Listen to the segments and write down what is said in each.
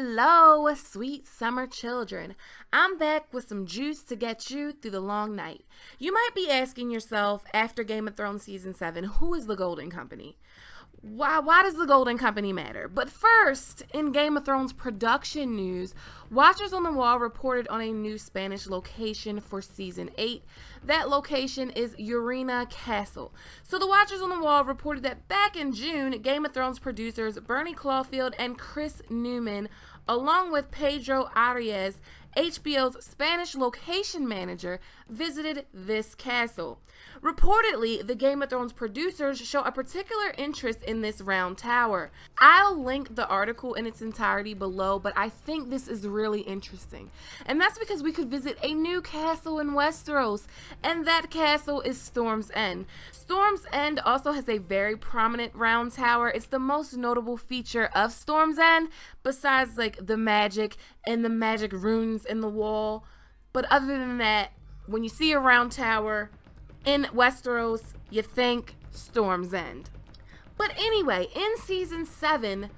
Hello, sweet summer children. I'm back with some juice to get you through the long night. You might be asking yourself, after Game of Thrones Season 7, who is the Golden Company? Why does the Golden Company matter? But first, in Game of Thrones production news, Watchers on the Wall reported on a new Spanish location for Season 8. That location is Urena Castle. So the Watchers on the Wall reported that back in June, Game of Thrones producers Bernie Clawfield and Chris Newman, along with Pedro Arias, HBO's Spanish location manager, visited this castle. Reportedly, the Game of Thrones producers show a particular interest in this round tower. I'll link the article in its entirety below, but I think this is really interesting. And that's because we could visit a new castle in Westeros, and that castle is Storm's End. Storm's End also has a very prominent round tower. It's the most notable feature of Storm's End, besides like the magic and the magic runes in the wall. But other than that, when you see a round tower in Westeros, you think Storm's End. But anyway, in Season 7,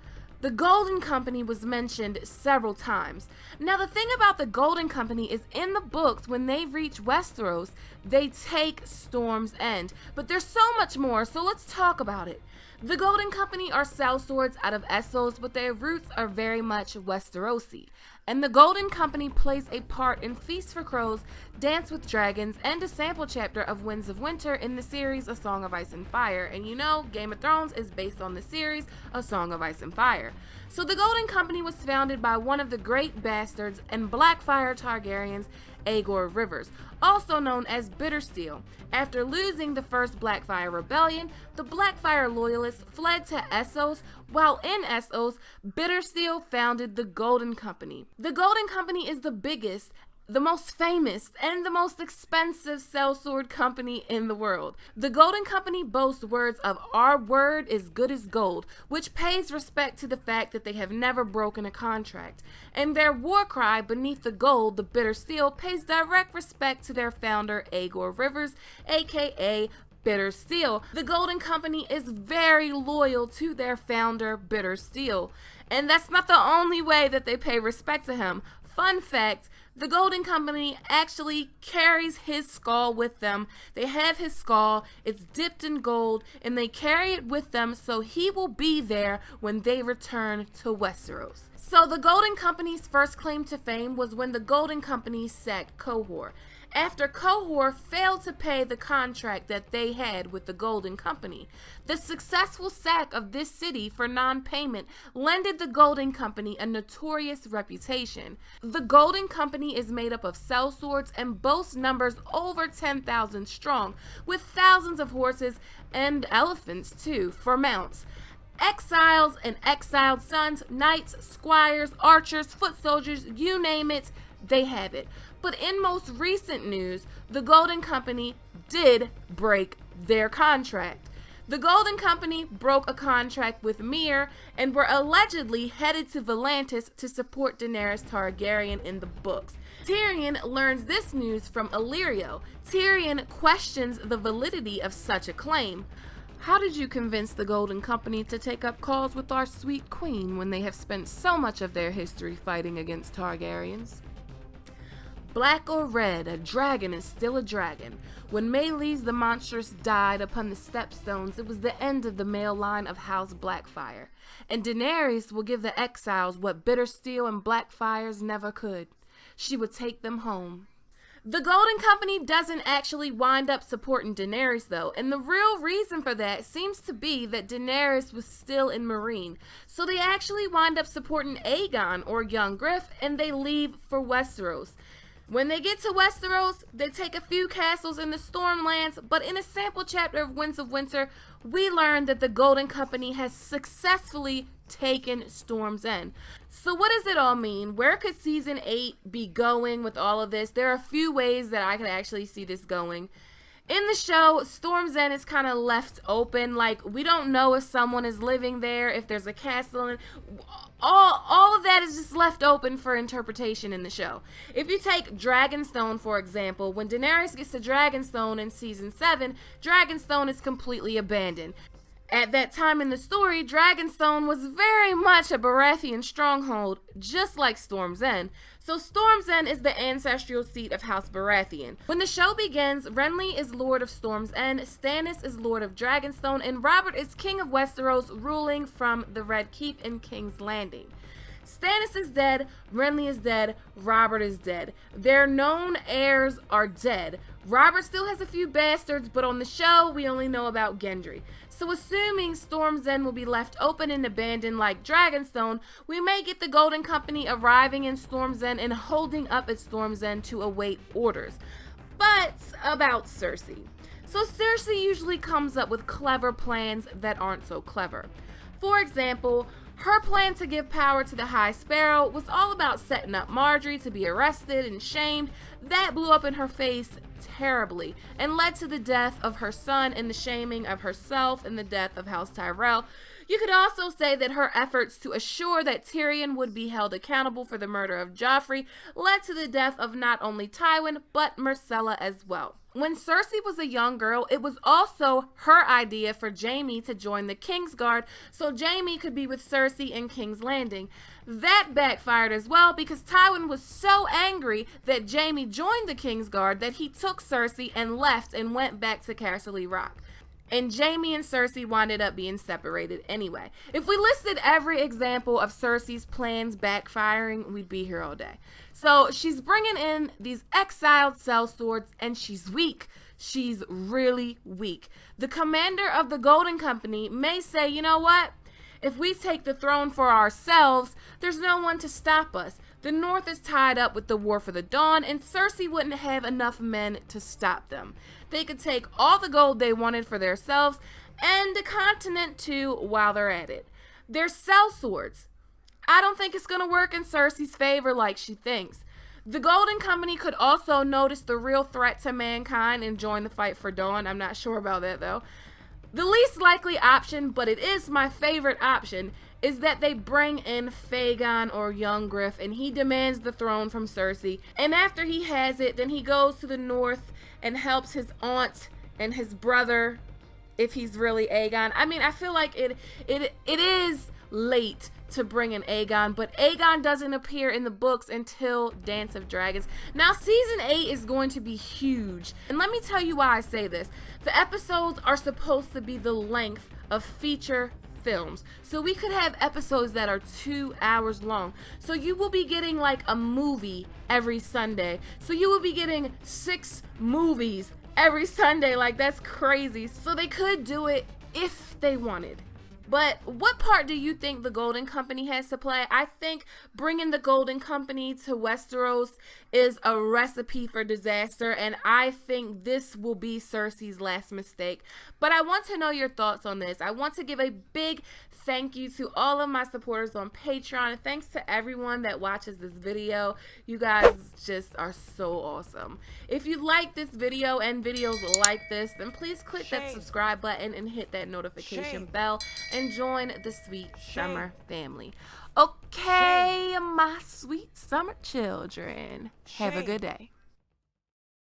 the Golden Company was mentioned several times. Now, the thing about the Golden Company is in the books, when they reach Westeros, they take Storm's End. But there's so much more, so let's talk about it. The Golden Company are sellswords out of Essos, but their roots are very much Westerosi. And the Golden Company plays a part in Feast for Crows, Dance with Dragons, and a sample chapter of Winds of Winter in the series A Song of Ice and Fire. And you know, Game of Thrones is based on the series A Song of Ice and Fire. So the Golden Company was founded by one of the great bastards and Blackfyre Targaryens, Aegor Rivers, also known as Bittersteel. After losing the first Blackfyre rebellion, the Blackfyre loyalists fled to Essos. While in Essos, Bittersteel founded the Golden Company. The Golden Company is the biggest, the most famous, and the most expensive sellsword company in the world. The Golden Company boasts words of "our word is good as gold," which pays respect to the fact that they have never broken a contract. And their war cry, "beneath the gold, the bitter steel," pays direct respect to their founder, Aegor Rivers, aka Bittersteel. The Golden Company is very loyal to their founder, Bittersteel. And that's not the only way that they pay respect to him. Fun fact, the Golden Company actually carries his skull with them. They have his skull, it's dipped in gold, and they carry it with them so he will be there when they return to Westeros. So the Golden Company's first claim to fame was when the Golden Company sacked Qohor. After Qohor failed to pay the contract that they had with the Golden Company, the successful sack of this city for non-payment lended the Golden Company a notorious reputation. The Golden Company is made up of sellswords and boasts numbers over 10,000 strong, with thousands of horses and elephants too for mounts. Exiles and exiled sons, knights, squires, archers, foot soldiers, you name it, they have it. But in most recent news, the Golden Company did break their contract. The Golden Company broke a contract with Myr and were allegedly headed to Volantis to support Daenerys Targaryen in the books. Tyrion learns this news from Illyrio. Tyrion questions the validity of such a claim. How did you convince the Golden Company to take up cause with our sweet queen when they have spent so much of their history fighting against Targaryens? Black or red, a dragon is still a dragon. When Meleys the monstrous died upon the stepstones, it was the end of the male line of House Blackfyre. And Daenerys will give the exiles what Bittersteel and Blackfyres never could. She would take them home. The Golden Company doesn't actually wind up supporting Daenerys though, and the real reason for that seems to be that Daenerys was still in Meereen. So they actually wind up supporting Aegon or Young Griff, and they leave for Westeros. When they get to Westeros, they take a few castles in the Stormlands, but in a sample chapter of Winds of Winter, we learn that the Golden Company has successfully taken Storm's End. So what does it all mean? Where could Season 8 be going with all of this? There are a few ways that I could actually see this going. In the show, Storm's End is kind of left open. Like, we don't know if someone is living there, if there's a castle, and all of that is just left open for interpretation in the show. If you take Dragonstone, for example, when Daenerys gets to Dragonstone in Season 7, Dragonstone is completely abandoned. At that time in the story, Dragonstone was very much a Baratheon stronghold, just like Storm's End. So Storm's End is the ancestral seat of House Baratheon. When the show begins, Renly is Lord of Storm's End, Stannis is Lord of Dragonstone, and Robert is King of Westeros, ruling from the Red Keep in King's Landing. Stannis is dead, Renly is dead, Robert is dead. Their known heirs are dead. Robert still has a few bastards, but on the show, we only know about Gendry. So assuming Storm's End will be left open and abandoned like Dragonstone, we may get the Golden Company arriving in Storm's End and holding up at Storm's End to await orders. But about Cersei. So Cersei usually comes up with clever plans that aren't so clever. For example, her plan to give power to the High Sparrow was all about setting up Margaery to be arrested and shamed. That blew up in her face terribly and led to the death of her son and the shaming of herself and the death of House Tyrell. You could also say that her efforts to assure that Tyrion would be held accountable for the murder of Joffrey led to the death of not only Tywin, but Myrcella as well. When Cersei was a young girl, it was also her idea for Jaime to join the Kingsguard so Jaime could be with Cersei in King's Landing. That backfired as well because Tywin was so angry that Jaime joined the Kingsguard that he took Cersei and left and went back to Casterly Rock. And Jaime and Cersei wound up being separated anyway. If we listed every example of Cersei's plans backfiring, we'd be here all day. So she's bringing in these exiled sellswords, and she's weak. She's really weak. The commander of the Golden Company may say, you know what? If we take the throne for ourselves, there's no one to stop us. The North is tied up with the War for the Dawn, and Cersei wouldn't have enough men to stop them. They could take all the gold they wanted for themselves and the continent too while they're at it. They're sellswords. I don't think it's going to work in Cersei's favor like she thinks. The Golden Company could also notice the real threat to mankind and join the fight for Dawn. I'm not sure about that though. The least likely option, but it is my favorite option, is that they bring in Fagon or Young Griff and he demands the throne from Cersei. And after he has it, then he goes to the North and helps his aunt and his brother if he's really Aegon. I mean, I feel like it is late to bring in Aegon, but Aegon doesn't appear in the books until Dance of Dragons. Now, season 8 is going to be huge. And let me tell you why I say this. The episodes are supposed to be the length of feature films. So we could have episodes that are 2 hours long. So you will be getting like a movie every Sunday. So you will be getting 6 movies every Sunday. Like, that's crazy. So they could do it if they wanted. But what part do you think the Golden Company has to play? I think bringing the Golden Company to Westeros is a recipe for disaster, and I think this will be Cersei's last mistake. But I want to know your thoughts on this. I want to give a big thank you to all of my supporters on Patreon, and thanks to everyone that watches this video. You guys just are so awesome. If you like this video and videos like this, then please click that subscribe button and hit that notification bell and join the sweet summer family. Okay, my sweet summer children, have a good day.